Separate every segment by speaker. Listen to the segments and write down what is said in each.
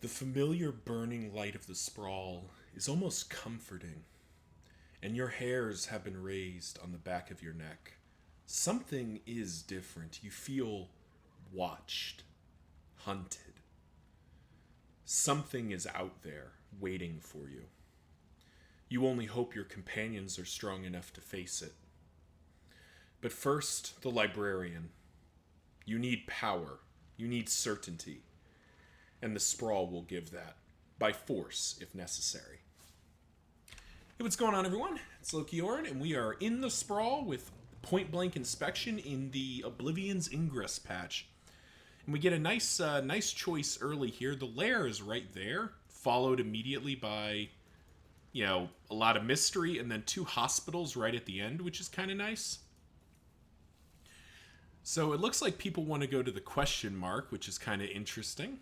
Speaker 1: The familiar burning light of the sprawl is almost comforting, and your hairs have been raised on the back of your neck. Something is different. You feel watched, hunted. Something is out there waiting for you. You only hope your companions are strong enough to face it. But first, the librarian. You need power. You need certainty. And the sprawl will give that. By force, if necessary. Hey, what's going on, everyone? It's Lokiorn, and we are in the sprawl with point-blank inspection in the Oblivion's Ingress patch. And we get a nice choice early here. The lair is right there, followed immediately by, a lot of mystery, and then 2 hospitals right at the end, which is kind of nice. So it looks like people want to go to the question mark, which is kind of interesting.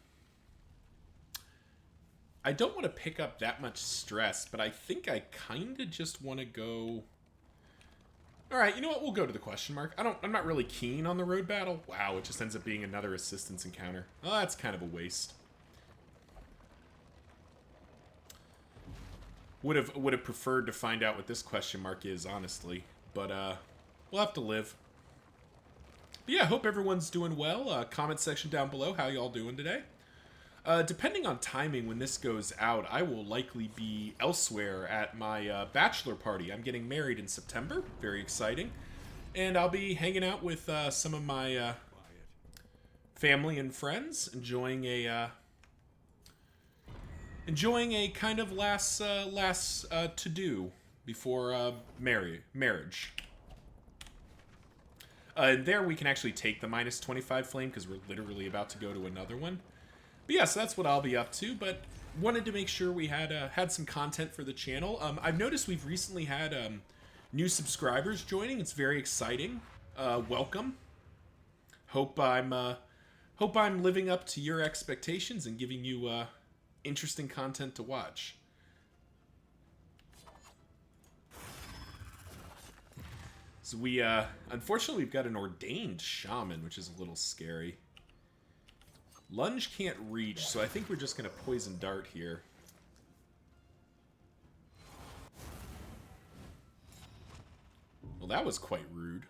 Speaker 1: I don't want to pick up that much stress, but I think I kind of just want to go... Alright, you know what? We'll go to the question mark. I'm not really keen on the road battle. Wow, it just ends up being another assistance encounter. Oh, that's kind of a waste. Would have preferred to find out what this question mark is, honestly. But, we'll have to live. But yeah, hope everyone's doing well. Comment section down below, how y'all doing today? Depending on timing when this goes out, I will likely be elsewhere at my bachelor party. I'm getting married in September. Very exciting. And I'll be hanging out with some of my family and friends, enjoying a kind of last to-do before marriage. There we can actually take the minus 25 flame because we're literally about to go to another one. But yeah, so that's what I'll be up to, but wanted to make sure we had some content for the channel. I've noticed we've recently had new subscribers joining. It's very exciting. Welcome. Hope I'm living up to your expectations and giving you interesting content to watch. So we unfortunately we've got an ordained shaman, which is a little scary. Lunge can't reach, so I think we're just going to poison dart here. Well, that was quite rude.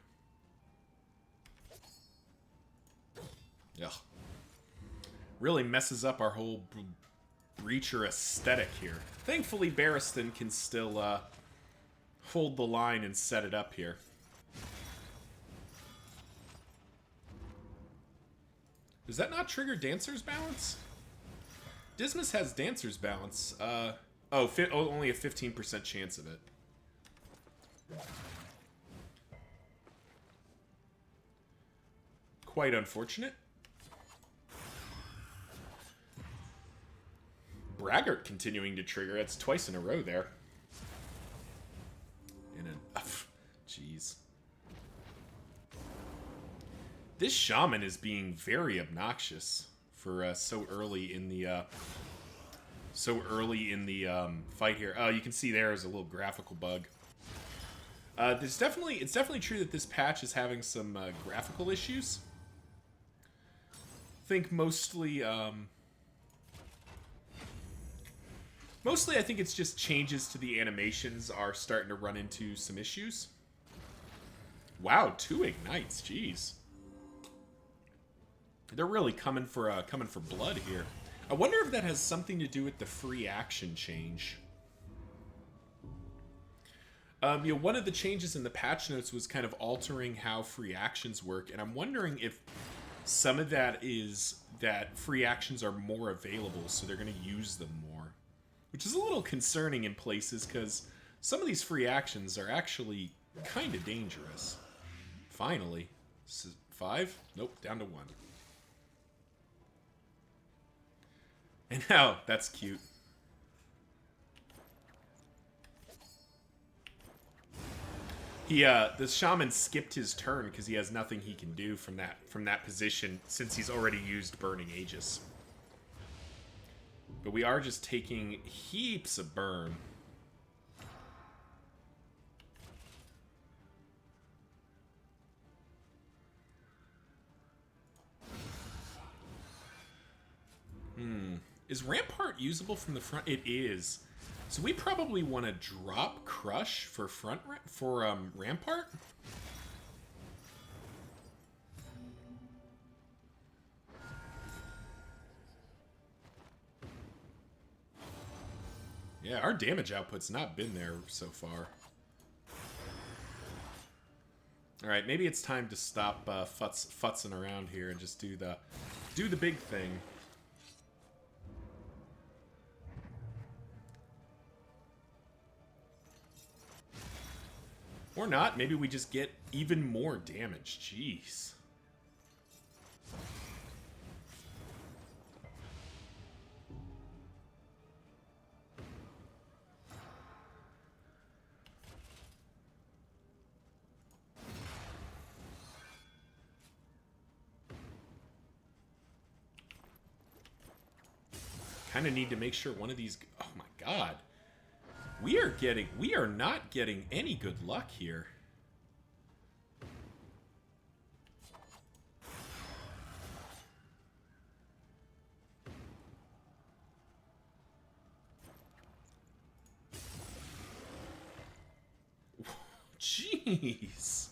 Speaker 1: Ugh. Really messes up our whole breacher aesthetic here. Thankfully, Barristan can still hold the line and set it up here. Does that not trigger Dancer's Balance? Dismas has Dancer's Balance. Only a 15% chance of it. Quite unfortunate. Braggart continuing to trigger. That's twice in a row there. Jeez. This shaman is being very obnoxious for so early in the fight here. Oh, you can see there is a little graphical bug. It's definitely true that this patch is having some graphical issues. I think mostly I think it's just changes to the animations are starting to run into some issues. Wow, 2 ignites, jeez. They're really coming for blood here. I wonder if that has something to do with the free action change. One of the changes in the patch notes was kind of altering how free actions work, and I'm wondering if some of that is that free actions are more available, so they're going to use them more. Which is a little concerning in places, because some of these free actions are actually kind of dangerous. Finally. 5? Nope, down to 1. And now, that's cute. The shaman skipped his turn because he has nothing he can do from that position since he's already used Burning Aegis. But we are just taking heaps of burn. Is Rampart usable from the front? It is. So we probably want to drop Crush for Rampart. Yeah, our damage output's not been there so far. Alright, maybe it's time to stop futzing around here and just do the big thing. Or not, maybe we just get even more damage. Jeez. Kind of need to make sure one of these... Oh my god. We are not getting any good luck here. Jeez.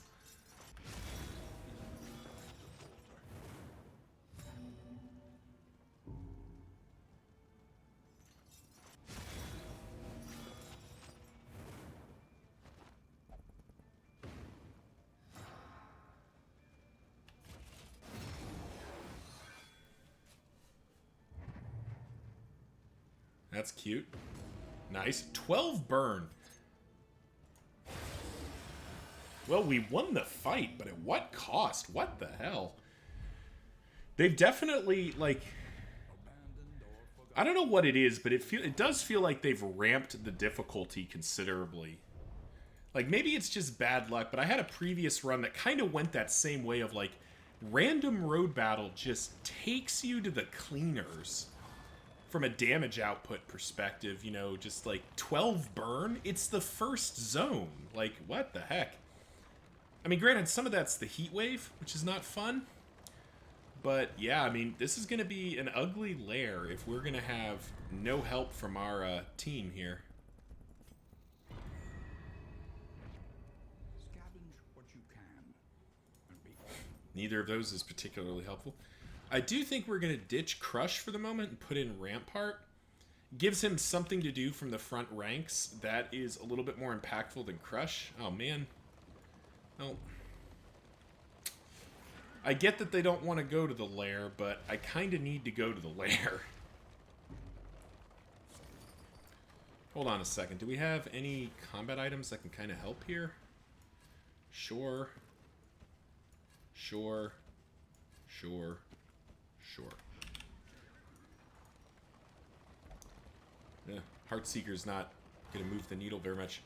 Speaker 1: That's cute. Nice. 12 burn. Well, we won the fight, but at what cost? What the hell? They've definitely, like... I don't know what it is, but it does feel like they've ramped the difficulty considerably. Like, maybe it's just bad luck, but I had a previous run that kind of went that same way of, like, random road battle just takes you to the cleaners. From a damage output perspective, you know, just like 12 burn, it's the first zone. Like, what the heck? I mean, granted, some of that's the heat wave, which is not fun. But yeah, I mean, this is going to be an ugly lair if we're going to have no help from our team here.
Speaker 2: Scavenge what you can.
Speaker 1: Neither of those is particularly helpful. I do think we're going to ditch Crush for the moment and put in Rampart. Gives him something to do from the front ranks that is a little bit more impactful than Crush. Oh, man. Well, I get that they don't want to go to the lair, but I kind of need to go to the lair. Hold on a second. Do we have any combat items that can kind of help here? Sure. Sure. Sure. Sure. Yeah, Heartseeker's not going to move the needle very much.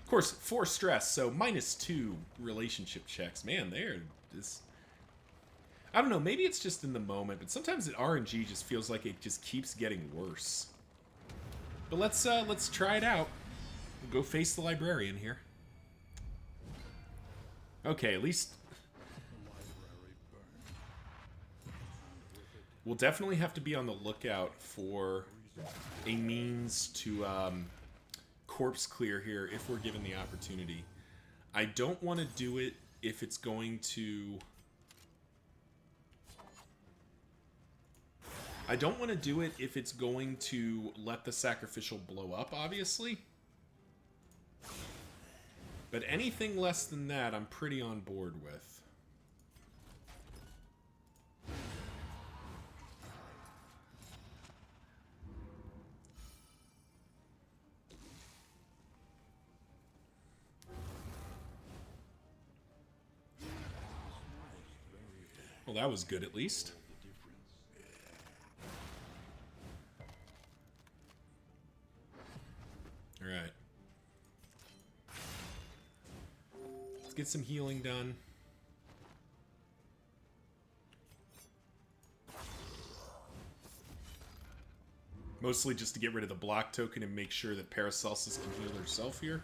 Speaker 1: Of course, 4 stress, so -2 relationship checks. Man, there is... I don't know, maybe it's just in the moment, but sometimes at RNG just feels like it just keeps getting worse. But let's try it out. We'll go face the librarian here. Okay, at least... We'll definitely have to be on the lookout for a means to corpse clear here if we're given the opportunity. I don't want to do it if it's going to... I don't want to do it if it's going to let the sacrificial blow up, obviously. But anything less than that, I'm pretty on board with. Well, that was good, at least. Alright. Let's get some healing done. Mostly just to get rid of the block token and make sure that Paracelsus can heal herself here.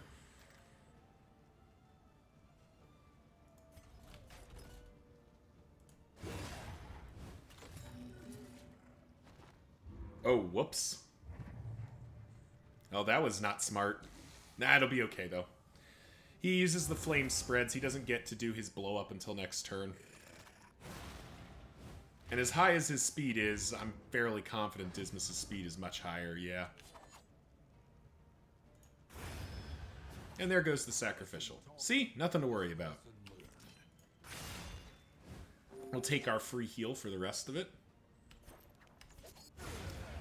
Speaker 1: Oh, whoops. Oh, that was not smart. Nah, it'll be okay, though. He uses the flame spreads. He doesn't get to do his blow up until next turn. And as high as his speed is, I'm fairly confident Dismas' speed is much higher, yeah. And there goes the sacrificial. See? Nothing to worry about. We'll take our free heal for the rest of it.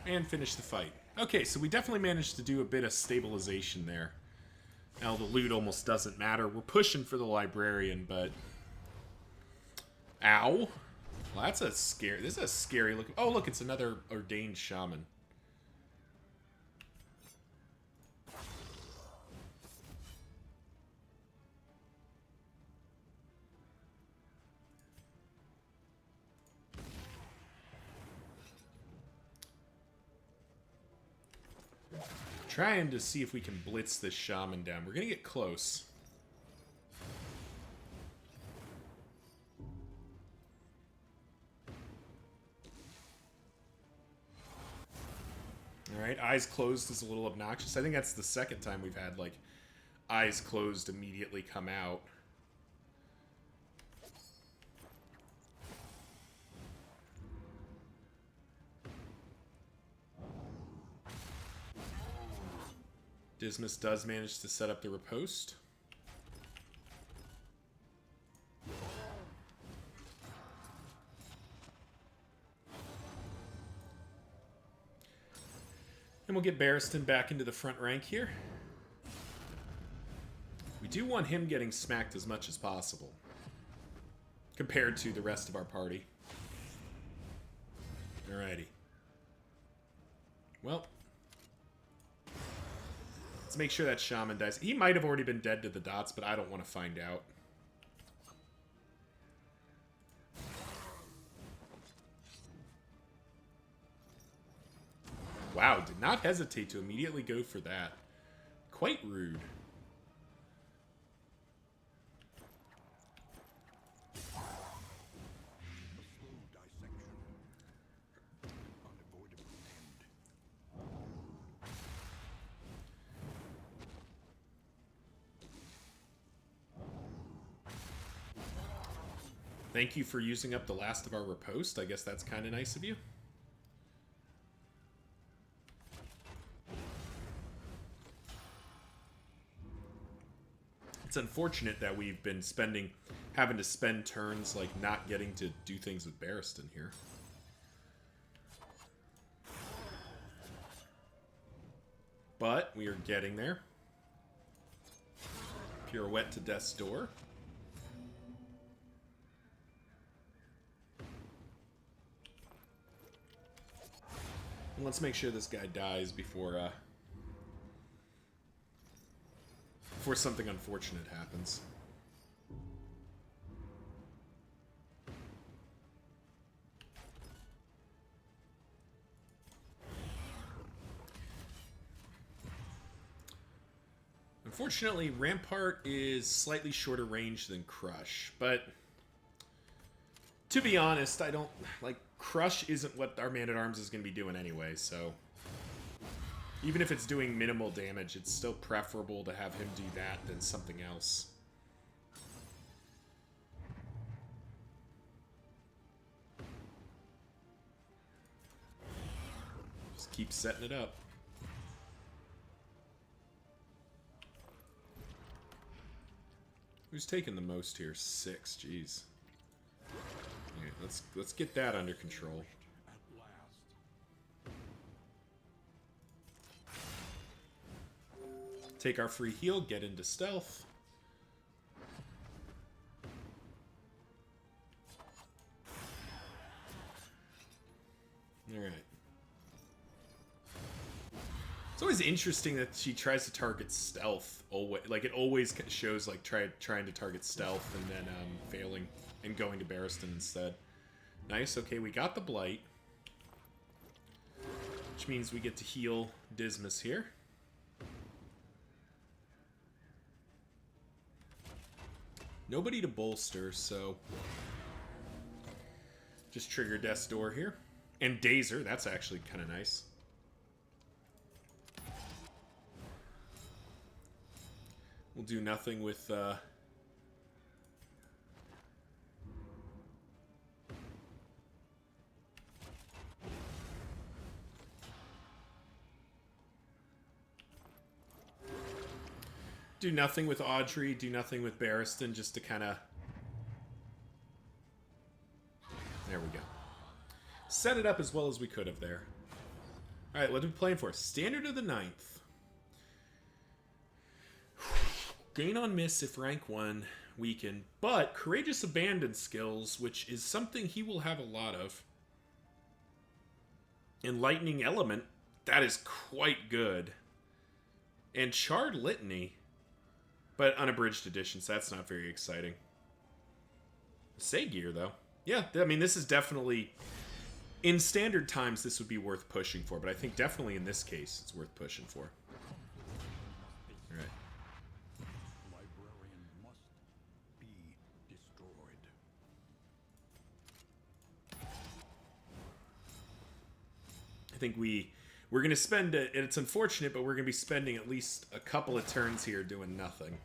Speaker 1: And finish the fight. Okay, so we definitely managed to do a bit of stabilization there. Now the loot almost doesn't matter. We're pushing for the librarian, but... Ow! Well, that's a scary... This is a scary looking... Oh, look, it's another ordained shaman. Trying to see if we can blitz this shaman down. We're going to get close. Alright, eyes closed is a little obnoxious. I think that's the second time we've had, like, eyes closed immediately come out. Dismas does manage to set up the riposte. And we'll get Barristan back into the front rank here. We do want him getting smacked as much as possible, compared to the rest of our party. Alrighty. Well... Let's make sure that shaman dies. He might have already been dead to the dots, but I don't want to find out. Wow, did not hesitate to immediately go for that. Quite rude. Thank you for using up the last of our riposte. I guess that's kind of nice of you. It's unfortunate that we've been having to spend turns, like, not getting to do things with Barristan here. But we are getting there. Pirouette to death's door. Let's make sure this guy dies before something unfortunate happens. Unfortunately, Rampart is slightly shorter range than Crush, but to be honest, I don't like... Crush isn't what our Man-at-Arms is going to be doing anyway, so... Even if it's doing minimal damage, it's still preferable to have him do that than something else. Just keep setting it up. Who's taking the most here? 6, jeez. Let's get that under control. Take our free heal, get into stealth. Alright. It's always interesting that she tries to target stealth. Like, it always shows, like, trying to target stealth and then failing and going to Barristan instead. Nice, okay, we got the Blight. Which means we get to heal Dismas here. Nobody to bolster, so... Just trigger Death's Door here. And Dazer, that's actually kind of nice. We'll do nothing with... do nothing with Audrey, do nothing with Barristan, just to kind of... There we go. Set it up as well as we could have there. Alright, what are we playing for? Standard of the 9th. Gain on miss if rank 1, weaken, but Courageous Abandon skills, which is something he will have a lot of. Enlightening Element, that is quite good. And Charred Litany, but unabridged edition, so that's not very exciting. Say gear, though. Yeah, I mean, this is definitely... In standard times, this would be worth pushing for, but I think definitely in this case, it's worth pushing for. Alright.
Speaker 2: Librarian must be destroyed.
Speaker 1: I think we're going to spend, and it's unfortunate, but we're going to be spending at least a couple of turns here doing nothing.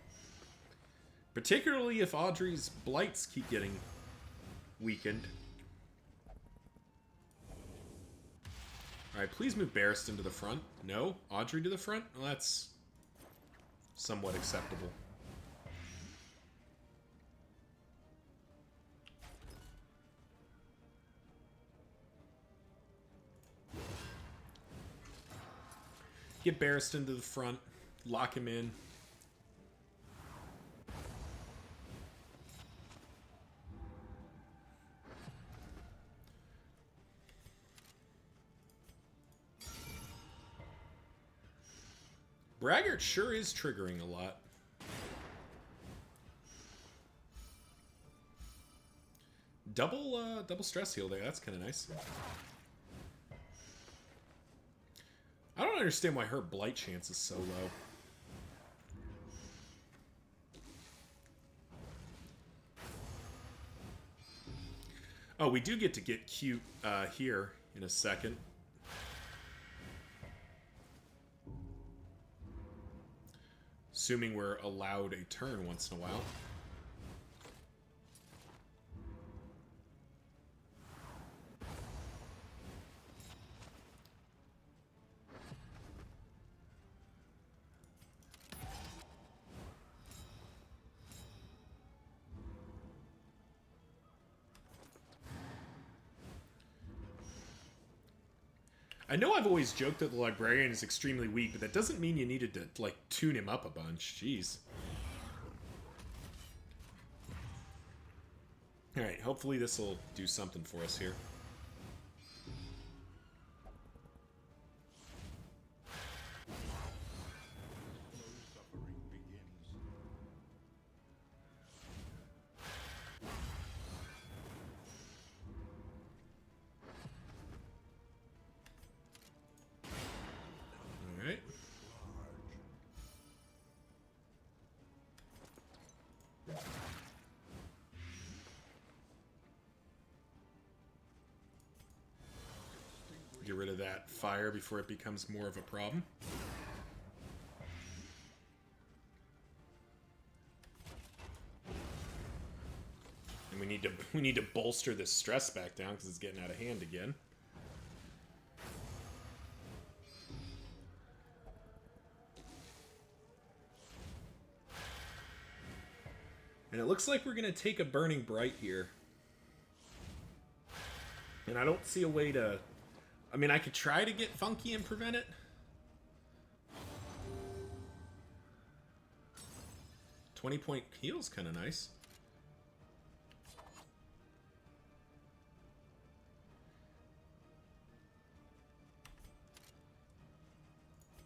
Speaker 1: Particularly if Audrey's blights keep getting weakened. Alright, please move Barristan to the front. No? Audrey to the front? Well, that's somewhat acceptable. Get Barristan to the front. Lock him in. Braggart sure is triggering a lot. Double stress heal there. That's kind of nice. I don't understand why her blight chance is so low. Oh, we do get to get cute here in a second. Assuming we're allowed a turn once in a while. I know I've always joked that the Librarian is extremely weak, but that doesn't mean you needed to, like, tune him up a bunch. Jeez. Alright, hopefully this will do something for us here. Get rid of that fire before it becomes more of a problem. And we need to bolster this stress back down because it's getting out of hand again. And it looks like we're going to take a Burning Bright here. And I don't see a way to... I mean, I could try to get funky and prevent it. $20-point heal's kind of nice.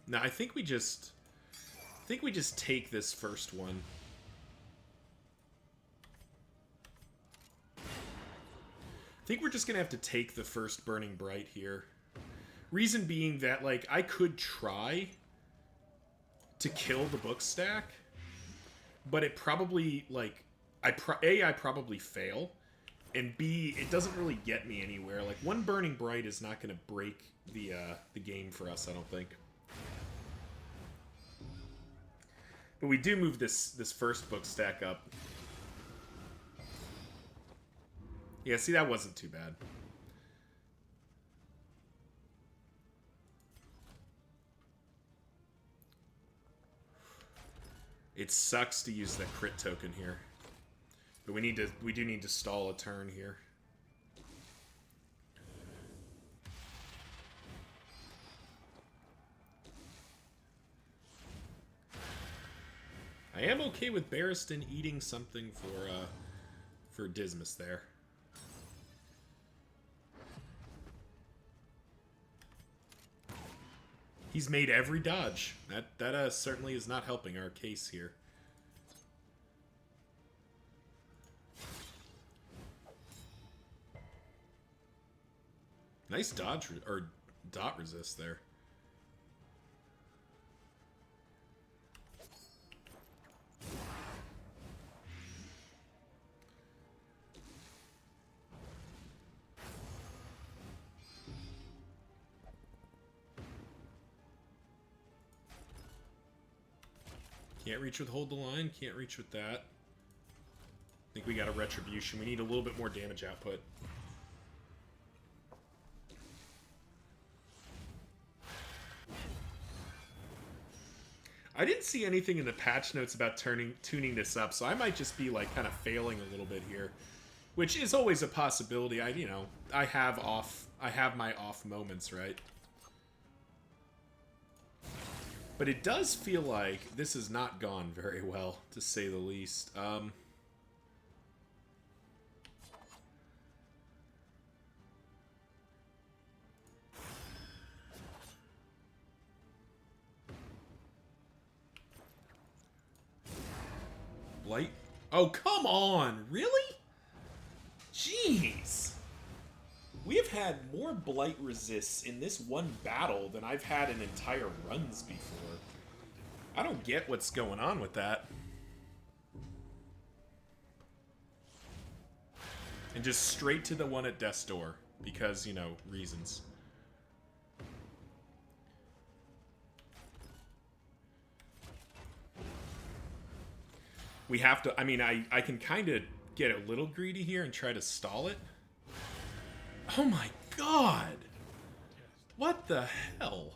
Speaker 1: No, I think we just take this first one. I think we're just gonna have to take the first Burning Bright here. Reason being that, like, I could try to kill the book stack, but it probably, like, I probably fail, and B, it doesn't really get me anywhere. Like, one Burning Bright is not gonna break the game for us, I don't think. But we do move this first book stack up. Yeah, see, that wasn't too bad. It sucks to use that crit token here. But we do need to stall a turn here. I am okay with Barristan eating something for Dismas there. He's made every dodge. That certainly is not helping our case here. Nice dodge or dot resist there. Can't reach with hold the line, can't reach with that. I think we got a retribution. We need a little bit more damage output. I didn't see anything in the patch notes about tuning this up, so I might just be like kind of failing a little bit here, which is always a possibility. I have my off moments, right? But it does feel like this has not gone very well, to say the least. Blight? Oh, come on! Really? Jeez! We have had more Blight resists in this one battle than I've had in entire runs before. I don't get what's going on with that. And just straight to the one at death's door. Because, you know, reasons. We have to... I mean, I can kind of get a little greedy here and try to stall it. Oh my god! What the hell?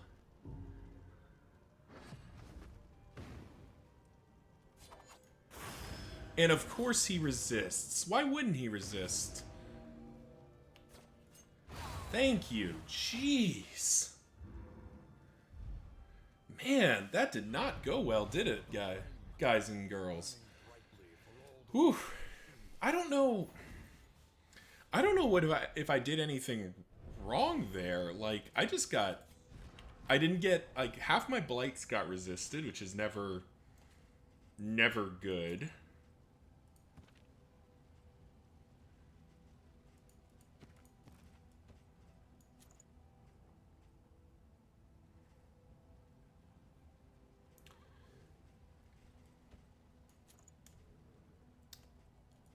Speaker 1: And of course he resists. Why wouldn't he resist? Thank you. Jeez. Man, that did not go well, did it, guys and girls? Whew. I don't know what if I did anything wrong there. Like, I didn't get, like, half my blights got resisted, which is never good.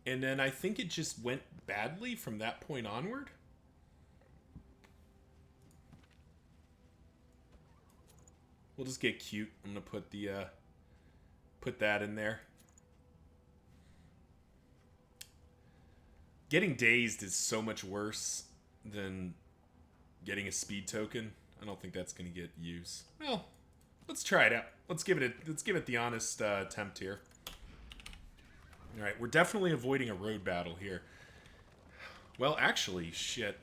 Speaker 1: And then I think it just went badly from that point onward. We'll just get cute. I'm gonna put that in there. Getting dazed is so much worse than getting a speed token. I don't think that's gonna get use. Well, let's try it out. Let's give it the honest attempt here. Alright, we're definitely avoiding a road battle here. Well, actually, shit.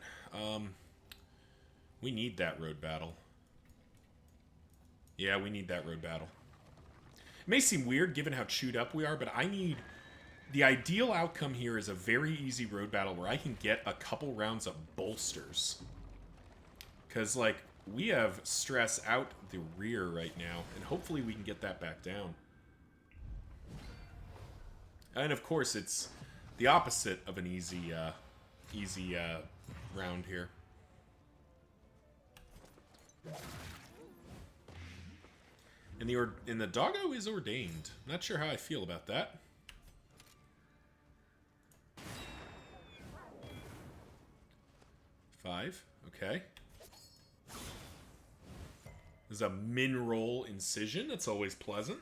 Speaker 1: We need that road battle. Yeah, we need that road battle. It may seem weird given how chewed up we are, but I need... The ideal outcome here is a very easy road battle where I can get a couple rounds of bolsters. Because, like, we have stress out the rear right now, and hopefully we can get that back down. And of course, it's the opposite of an easy round here. And the doggo is ordained. Not sure how I feel about that. Five. Okay. There's a min-roll incision. That's always pleasant.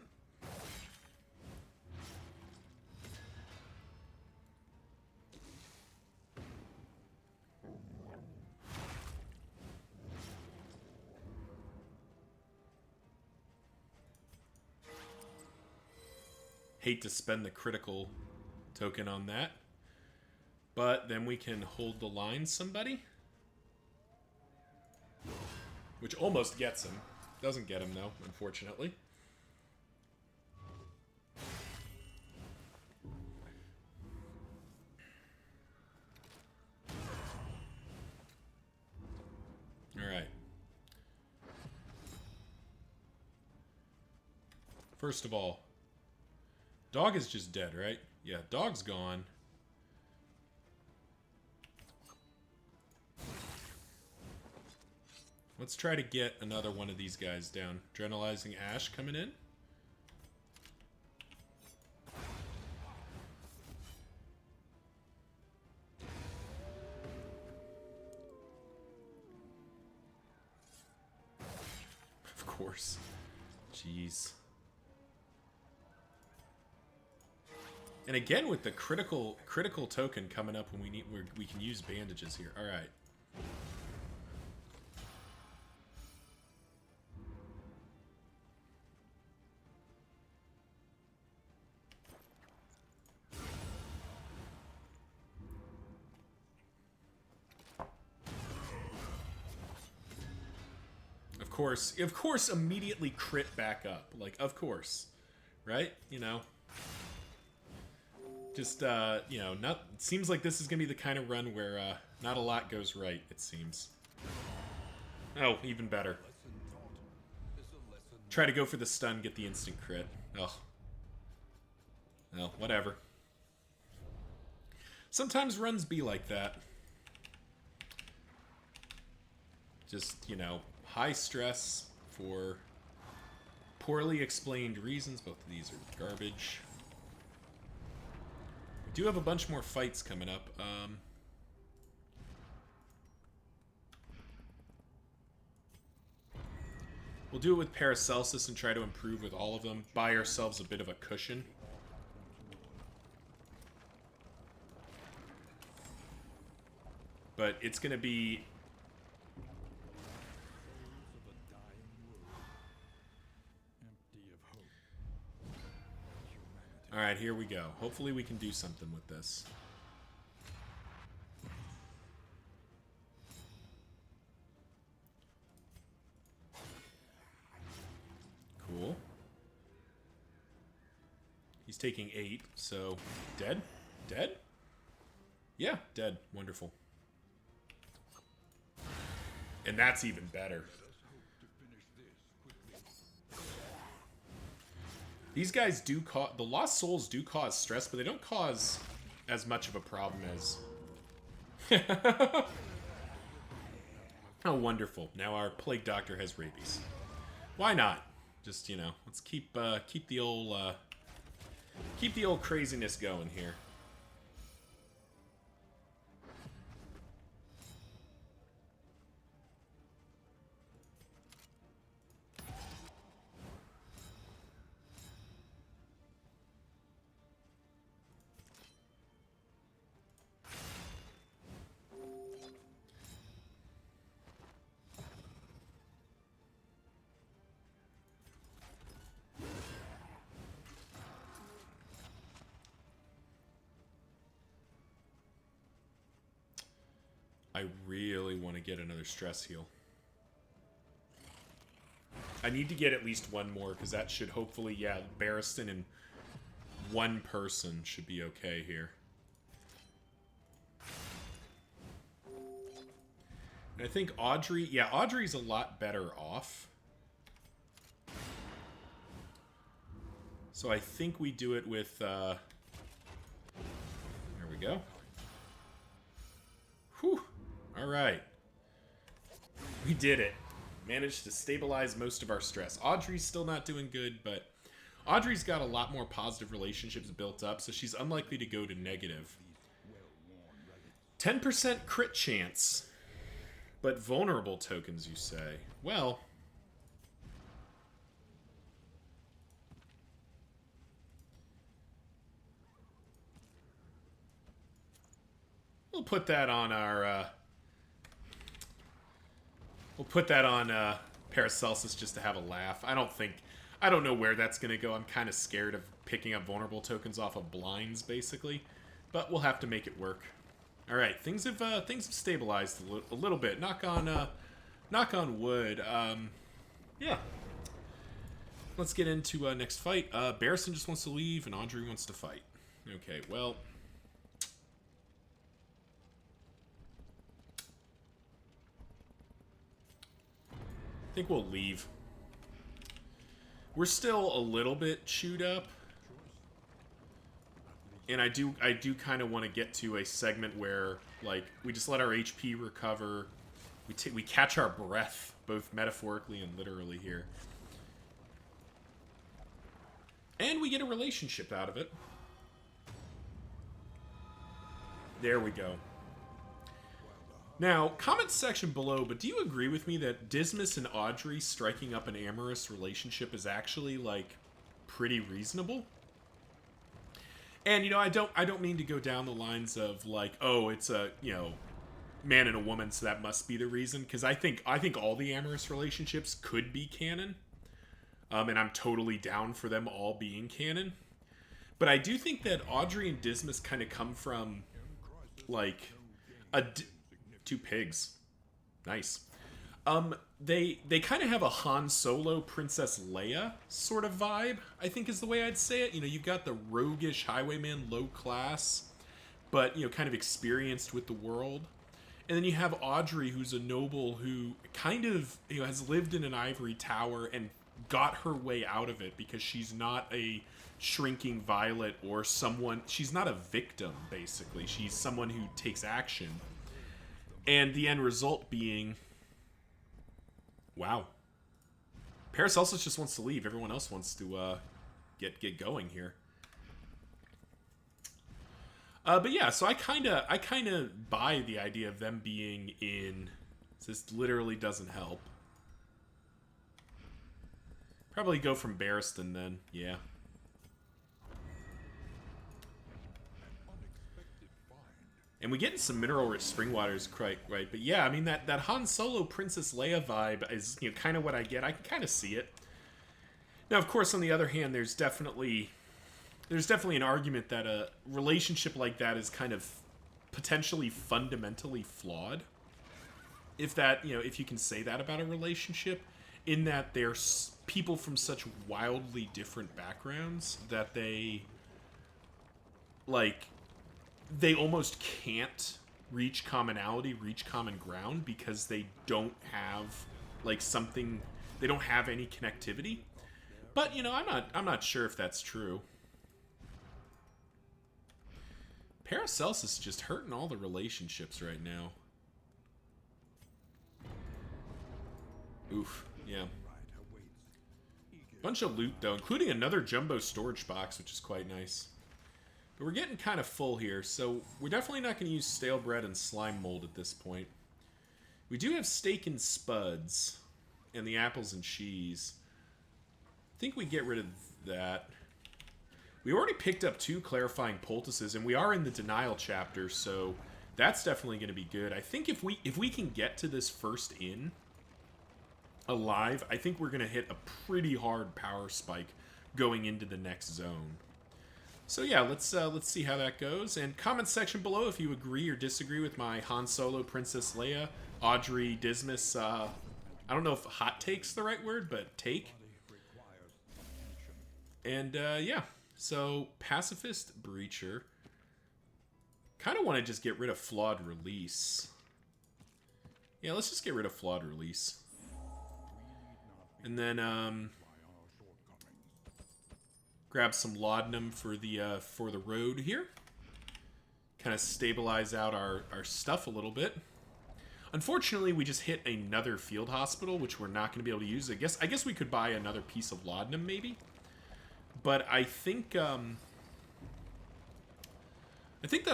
Speaker 1: Hate to spend the critical token on that. But then we can hold the line somebody. Which almost gets him. Doesn't get him, though, unfortunately. Alright. First of all, dog is just dead, right? Yeah, dog's gone. Let's try to get another one of these guys down. Adrenalizing Ash coming in. Of course. Jeez. And again with the critical token coming up when we can use bandages here. All right. Of course, immediately crit back up. Like, of course, right? You know, just you know, not. It seems like this is gonna be the kind of run where not a lot goes right. It seems. Oh, even better. Try to go for the stun, get the instant crit. Oh, well, whatever. Sometimes runs be like that. Just, you know, high stress for poorly explained reasons. Both of these are garbage. We do have a bunch more fights coming up. We'll do it with Paracelsus and try to improve with all of them. Buy ourselves a bit of a cushion. But it's going to be... Alright, here we go. Hopefully we can do something with this. Cool. He's taking 8, so... Dead? Dead? Yeah, dead. Wonderful. And that's even better. These guys do cause... The Lost Souls do cause stress, but they don't cause as much of a problem as... Oh, wonderful. Now our Plague Doctor has rabies. Why not? Just, you know, let's keep the old craziness going here. I really want to get another stress heal. I need to get at least one more, because that should hopefully, yeah, Barristan and one person should be okay here. And I think Audrey, yeah, Audrey's a lot better off. So I think we do it with, there we go. Whew. All right. We did it. Managed to stabilize most of our stress. Audrey's still not doing good, but Audrey's got a lot more positive relationships built up, so she's unlikely to go to negative. 10% crit chance, but vulnerable tokens, you say? Well... We'll put that on our, we'll put that on Paracelsus just to have a laugh. I don't think I don't know where that's going to go. I'm kind of scared of picking up vulnerable tokens off of blinds, basically. But we'll have to make it work. All right, things have stabilized a little bit. Knock on wood. Yeah. Let's get into next fight. Barrison just wants to leave, and Audrey wants to fight. Okay, well. I think we'll leave. We're still a little bit chewed up. And I do kind of want to get to a segment where, like, we just let our HP recover. We catch our breath, both metaphorically and literally here. And we get a relationship out of it. There we go. Now, comment section below, but do you agree with me that Dismas and Audrey striking up an amorous relationship is actually, like, pretty reasonable? And, you know, I don't mean to go down the lines of, like, oh, it's a, you know, man and a woman, so that must be the reason. Because I think all the amorous relationships could be canon. And I'm totally down for them all being canon. But I do think that Audrey and Dismas kind of come from, like, two pigs. Nice. They kind of have a Han Solo, Princess Leia sort of vibe, I think is the way I'd say it. You know, you've got the roguish highwayman, low class, but, you know, kind of experienced with the world. And then you have Audrey, who's a noble who kind of, you know, has lived in an ivory tower and got her way out of it because she's not a shrinking violet or someone, she's not a victim, basically. She's someone who takes action. And the end result being, wow, Paracelsus just wants to leave. Everyone else wants to get going here. But yeah, so I kind of buy the idea of them being in. This literally doesn't help. Probably go from Barristan then. Yeah. And we get in some mineral-rich spring waters, right? But yeah, I mean, that Han Solo Princess Leia vibe is, you know, kind of what I get. I can kind of see it. Now, of course, on the other hand, there's definitely an argument that a relationship like that is kind of potentially fundamentally flawed. If you can say that about a relationship, in that they're people from such wildly different backgrounds that they almost can't reach commonality, reach common ground, because they don't have, like, something, they don't have any connectivity. But, you know, I'm not sure if that's true. Paracelsus is just hurting all the relationships right now. Oof, yeah. Bunch of loot, though, including another jumbo storage box, which is quite nice. But we're getting kind of full here, so we're definitely not going to use stale bread and slime mold at this point. We do have steak and spuds, and the apples and cheese. I think we get rid of that. We already picked up 2 clarifying poultices, and we are in the denial chapter, so that's definitely going to be good. I think if we can get to this first inn alive, I think we're going to hit a pretty hard power spike going into the next zone. So yeah, let's see how that goes. And comment section below if you agree or disagree with my Han Solo, Princess Leia, Audrey, Dismas. I don't know if hot take's the right word, but take. And yeah, so Pacifist Breacher. Kind of want to just get rid of Flawed Release. Yeah, let's just get rid of Flawed Release. And then grab some laudanum for the road here. Kind of stabilize out our stuff a little bit. Unfortunately, we just hit another field hospital, which we're not going to be able to use. I guess we could buy another piece of laudanum, maybe. But I think that'll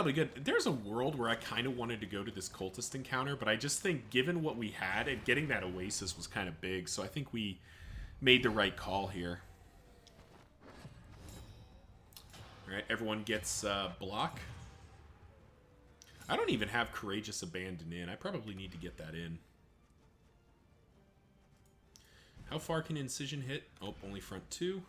Speaker 1: be good. There's a world where I kind of wanted to go to this cultist encounter, but I just think given what we had, and getting that oasis was kind of big, so I think we made the right call here. Alright, everyone gets block. I don't even have Courageous Abandon in. I probably need to get that in. How far can Incision hit? Oh, only front 2.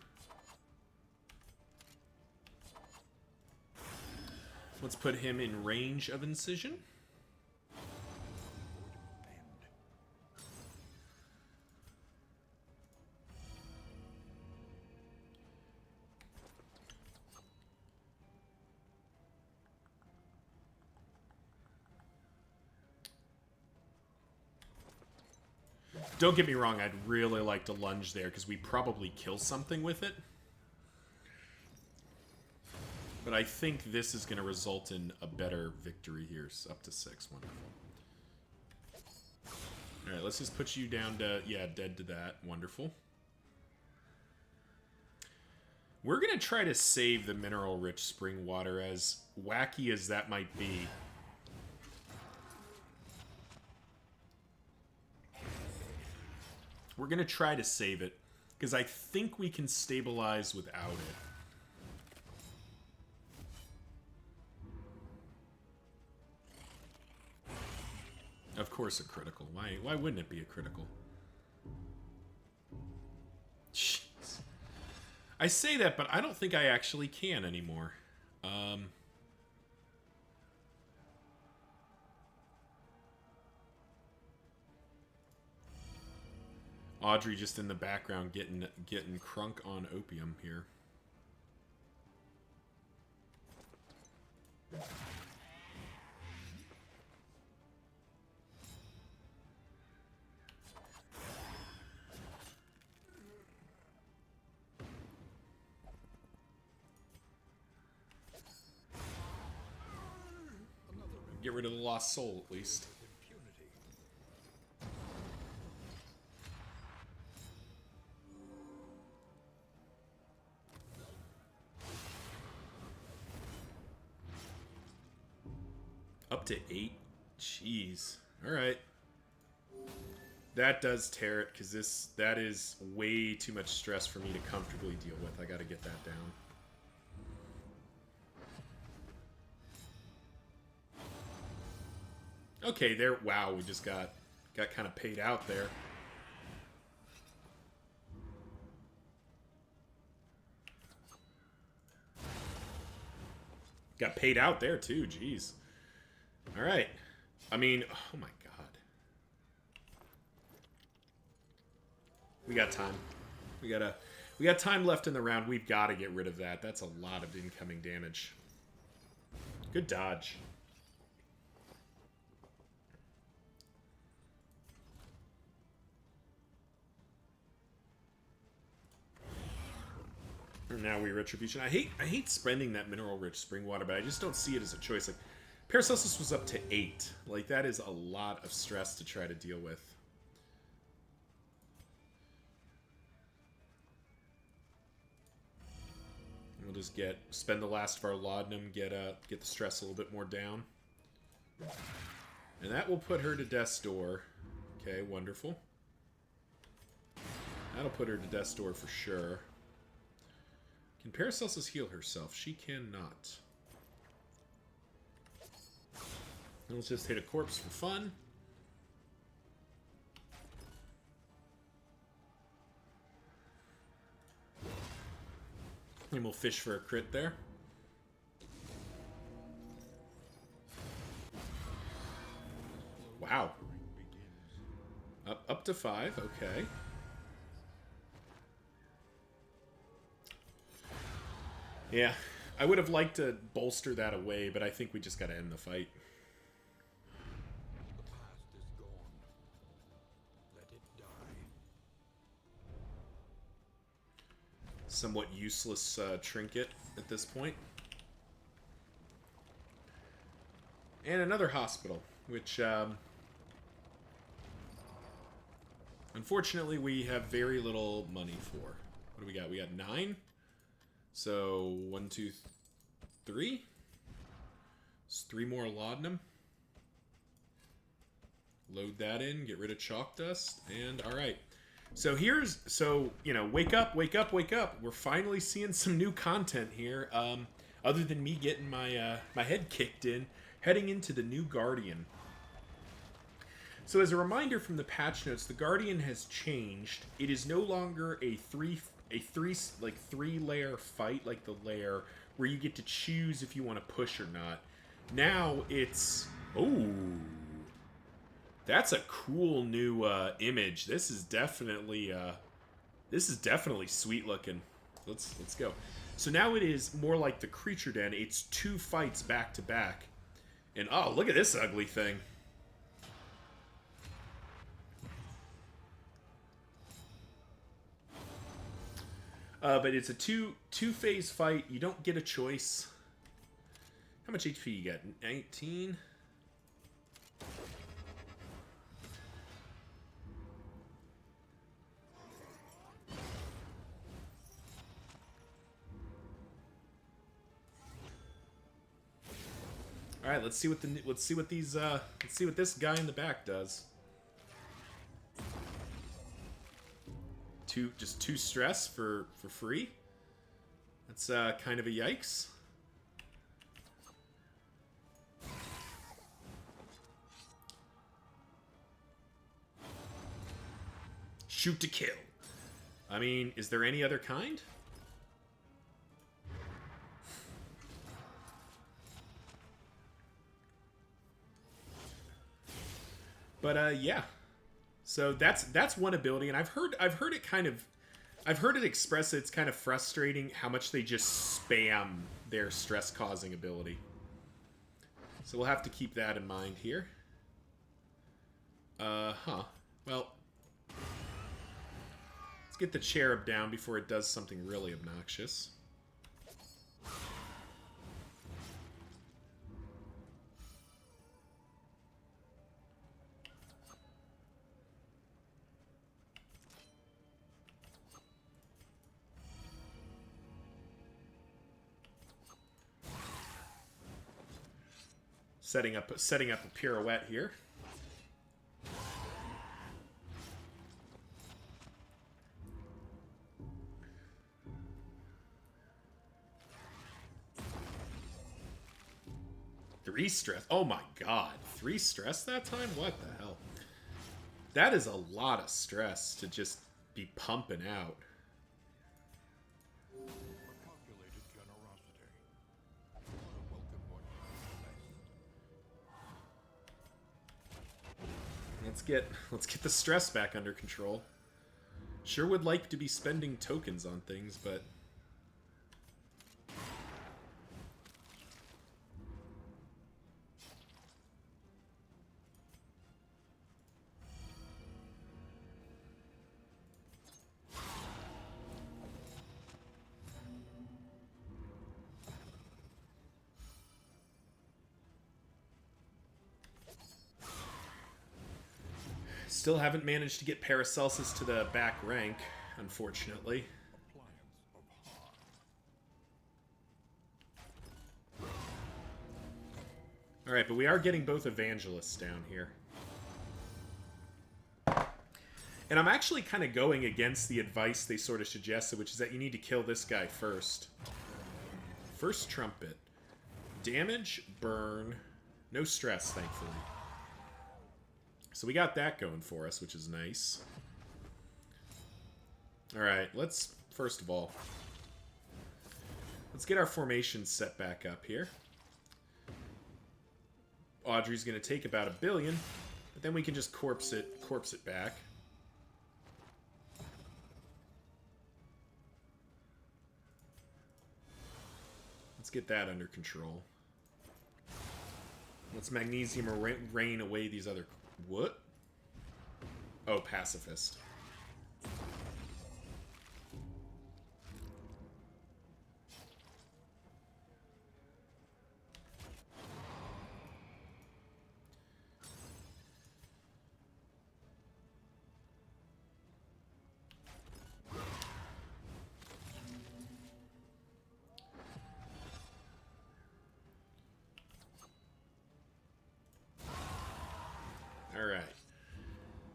Speaker 1: Let's put him in range of Incision. Don't get me wrong, I'd really like to lunge there because we probably kill something with it. But I think this is going to result in a better victory here. So up to 6. Wonderful. Alright, let's just put you down to... Yeah, dead to that. Wonderful. We're going to try to save the mineral-rich spring water, as wacky as that might be. We're going to try to save it, because I think we can stabilize without it. Of course a critical. Why wouldn't it be a critical? Jeez. I say that, but I don't think I actually can anymore. Audrey just in the background getting crunk on opium here. Get rid of the lost soul, at least. Up to 8? Jeez. Alright. That does tear it, because that is way too much stress for me to comfortably deal with. I gotta get that down. Okay, there. Wow, we just got kind of paid out there. Got paid out there too. Jeez. All right. I mean, oh my god. We got time. We got time left in the round. We've got to get rid of that. That's a lot of incoming damage. Good dodge. Now we Retribution. I hate spending that mineral-rich spring water, but I just don't see it as a choice. Like, Paracelsus was up to 8. Like, that is a lot of stress to try to deal with. We'll just spend the last of our laudanum, get the stress a little bit more down. And that will put her to death's door. Okay, wonderful. That'll put her to death's door for sure. Can Paracelsus heal herself? She cannot. Let's just hit a corpse for fun. And we'll fish for a crit there. Wow. Up to 5, okay. Yeah, I would have liked to bolster that away, but I think we just got to end the fight.
Speaker 2: The past is gone. Let it die.
Speaker 1: Somewhat useless trinket at this point. And another hospital, which, unfortunately, we have very little money for. What do we got? We got 9? So, 1, 2, 3. It's 3 more laudanum. Load that in, get rid of chalk dust, and alright. So you know, wake up, wake up, wake up. We're finally seeing some new content here. Other than me getting my head kicked in, heading into the new Guardian. So as a reminder from the patch notes, the Guardian has changed. It is no longer a three layer fight like the lair where you get to choose if you want to push or not. Now it's that's a cool new image. This is definitely sweet looking. Let's go. So now it is more like the Creature Den. It's 2 fights back to back. And oh, look at this ugly thing. But it's a two-phase fight. You don't get a choice. How much HP you got? 19? All right, let's see what this guy in the back does. Just 2 stress for free. That's kind of a yikes. Shoot to kill. I mean, is there any other kind? But yeah. So that's one ability, and I've heard it express that it's kind of frustrating how much they just spam their stress causing ability. So we'll have to keep that in mind here. Well, let's get the cherub down before it does something really obnoxious. Setting up a pirouette here. Three stress. Oh my god. 3 stress that time? What the hell? That is a lot of stress to just be pumping out. Let's get the stress back under control. Sure would like to be spending tokens on things, but still haven't managed to get Paracelsus to the back rank, unfortunately. Alright, but we are getting both Evangelists down here. And I'm actually kind of going against the advice they sort of suggested, which is that you need to kill this guy first. First Trumpet. Damage, burn, no stress, thankfully. So we got that going for us, which is nice. Alright, let's, first of all, let's get our formation set back up here. Audrey's going to take about 1 billion, but then we can just corpse it back. Let's get that under control. Let's magnesium rain away these other... What? Oh, pacifist.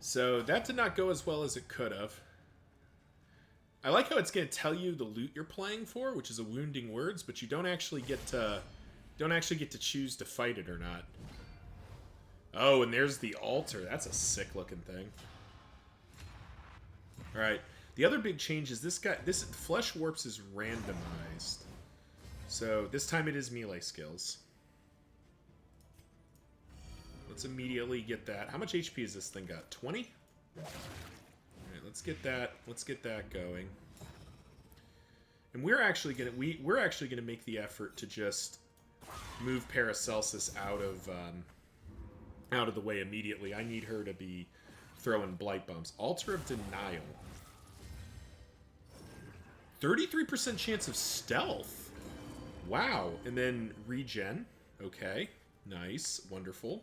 Speaker 1: So that did not go as well as it could have. I like how it's going to tell you the loot you're playing for, which is a wounding words, but you don't actually get to choose to fight it or not. Oh, and there's the altar. That's a sick-looking thing. Alright. The other big change is this Flesh Warps is randomized. So, this time it is melee skills. Let's immediately get that. How much HP has this thing got? 20? Alright, let's get that. Let's get that going. And we're actually gonna make the effort to just move Paracelsus out of the way immediately. I need her to be throwing blight bombs. Altar of Denial. 33% chance of stealth. Wow. And then regen. Okay. Nice. Wonderful.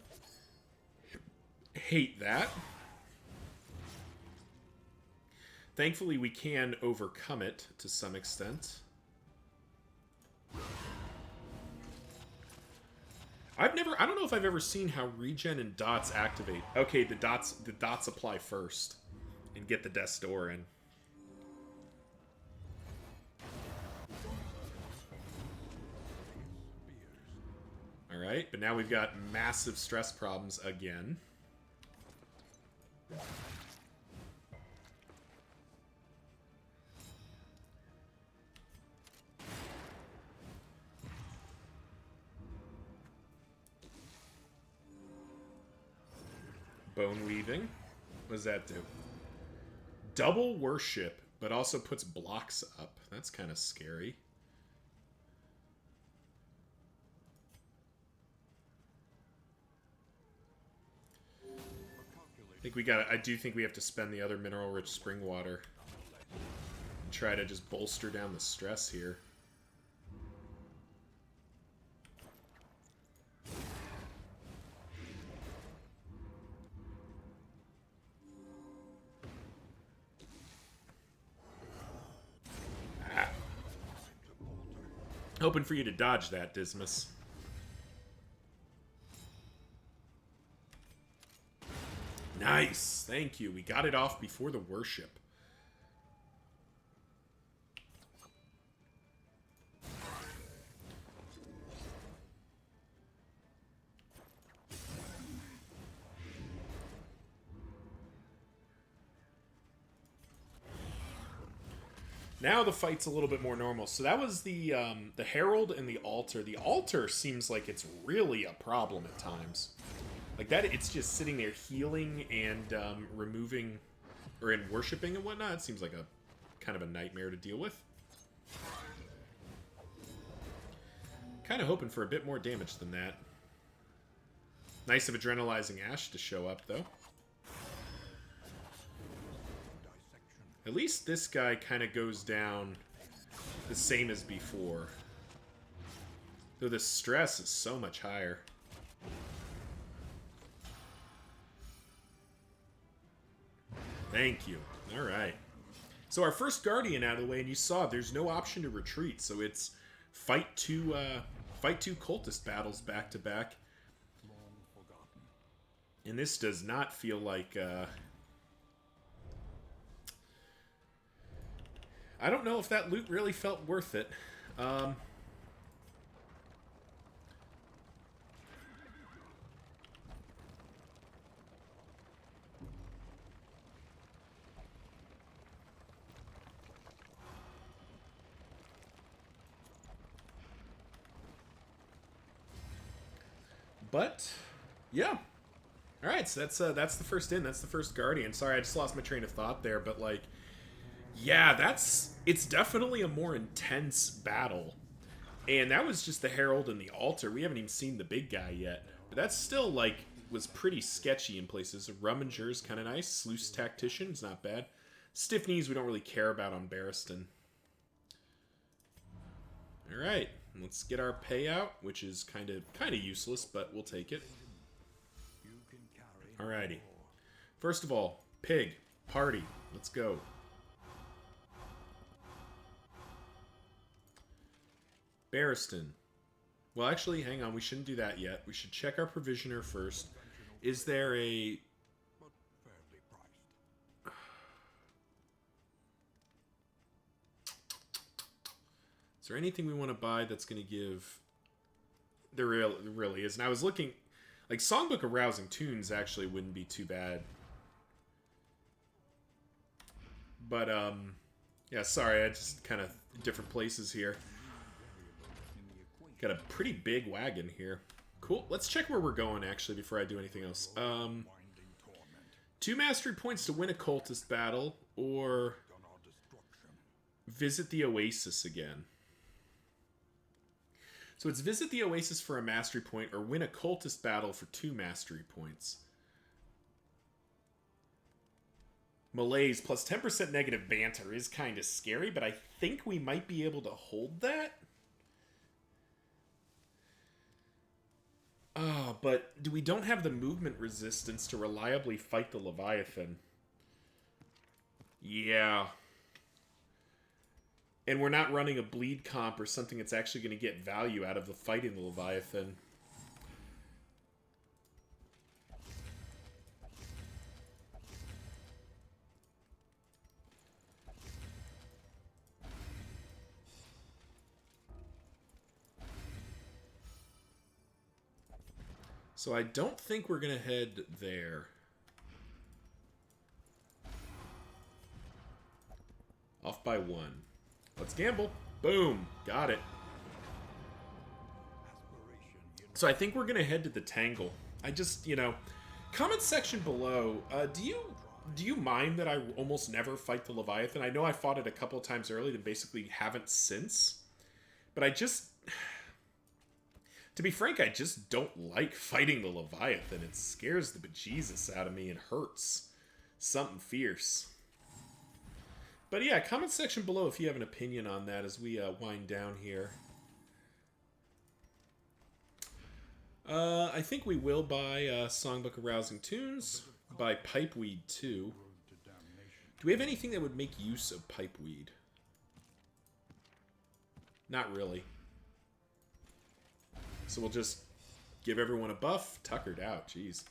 Speaker 1: Hate that. Thankfully, we can overcome it to some extent. I don't know if I've ever seen how regen and dots activate. Okay, the dots apply first and get the Death's Door in. Alright, but now we've got massive stress problems again. Bone Weaving. What does that do? Double Worship, but also puts blocks up. That's kind of scary. I do think we have to spend the other mineral-rich spring water and try to just bolster down the stress here. Hoping for you to dodge that, Dismas. Nice! Thank you. We got it off before the worship. Now the fight's a little bit more normal. So that was the Herald and the Altar. The Altar seems like it's really a problem at times. Like that, it's just sitting there healing and removing, or in worshipping and whatnot. It seems like a kind of a nightmare to deal with. Kind of hoping for a bit more damage than that. Nice of Adrenalizing Ash to show up, though. At least this guy kind of goes down the same as before. Though the stress is so much higher. Thank you. Alright. So our first Guardian out of the way, and you saw there's no option to retreat, so it's fight two cultist battles back to back. And this does not feel like I don't know if that loot really felt worth it. But yeah. All right, so that's the first in. That's the first Guardian. Sorry, I just lost my train of thought there, but like, yeah, it's definitely a more intense battle. And that was just the Herald and the Altar. We haven't even seen the big guy yet. But that's still, like, was pretty sketchy in places. Rumminger's kind of nice. Sluice Tactician's not bad. Stiff Knees we don't really care about on Barristan. Alright, let's get our payout, which is kind of useless, but we'll take it. Alrighty. First of all, Pig. Party. Let's go. Barristan. Well, actually, hang on. We shouldn't do that yet. We should check our provisioner first. Is there a... Is there anything we want to buy that's going to give... There really is. And I was looking Like, Songbook of Rousing Tunes actually wouldn't be too bad. But, yeah, sorry, I just kind of different places here. Got a pretty big wagon here. Cool. Let's check where we're going, actually, before I do anything else. 2 mastery points to win a cultist battle, or visit the Oasis again. So it's visit the Oasis for a mastery point, or win a cultist battle for 2 mastery points. Malaise plus 10% negative banter is kind of scary, but I think we might be able to hold that. But we don't have the movement resistance to reliably fight the Leviathan. Yeah. And we're not running a bleed comp or something that's actually going to get value out of the fighting the Leviathan. So I don't think we're going to head there. Off by 1. Let's gamble. Boom. Got it. So I think we're going to head to the Tangle. I just, you know, comment section below. Do you mind that I almost never fight the Leviathan? I know I fought it a couple of times early and basically haven't since. But I just... To be frank, I just don't like fighting the Leviathan. It scares the bejesus out of me and hurts. Something fierce. But yeah, comment section below if you have an opinion on that as we wind down here. I think we will buy Songbook of Rousing Tunes. Buy Pipeweed too. Do we have anything that would make use of Pipeweed? Not really. So we'll just give everyone a buff. Tuckered out, jeez.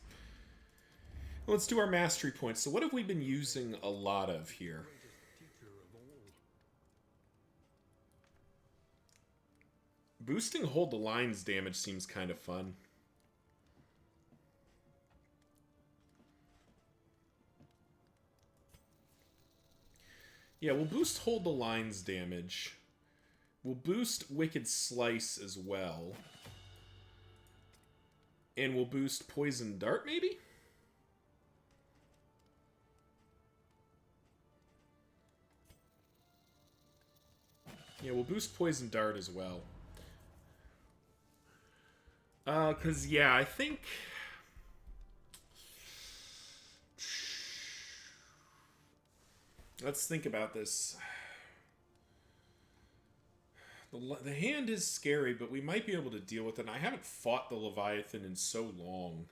Speaker 1: Let's do our mastery points. So what have we been using a lot of here? Boosting hold the lines damage seems kind of fun. Yeah, we'll boost hold the lines damage. We'll boost Wicked Slice as well. And we'll boost Poison Dart, maybe? Yeah, we'll boost Poison Dart as well. Because, yeah, I think... Let's think about this. The hand is scary, but we might be able to deal with it. And I haven't fought the Leviathan in so long.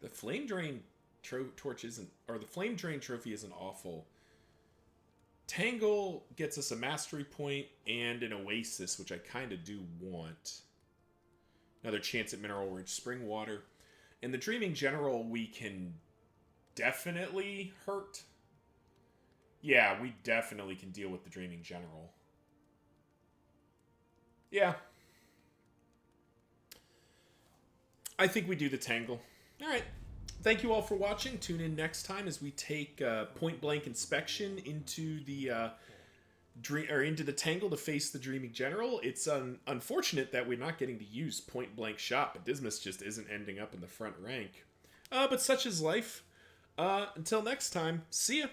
Speaker 1: The Flame Drain Torch isn't... Or the Flame Drain Trophy isn't awful. Tangle gets us a Mastery Point and an Oasis, which I kind of do want. Another chance at Mineral Rich Spring Water. And the Dreaming General we can definitely hurt. Yeah, we definitely can deal with the Dreaming General. Yeah. I think we do the Tangle. Alright. Thank you all for watching. Tune in next time as we take point blank inspection into the into the Tangle to face the Dreaming General. It's unfortunate that we're not getting to use point blank shot, but Dismas just isn't ending up in the front rank. But such is life. Until next time, see ya.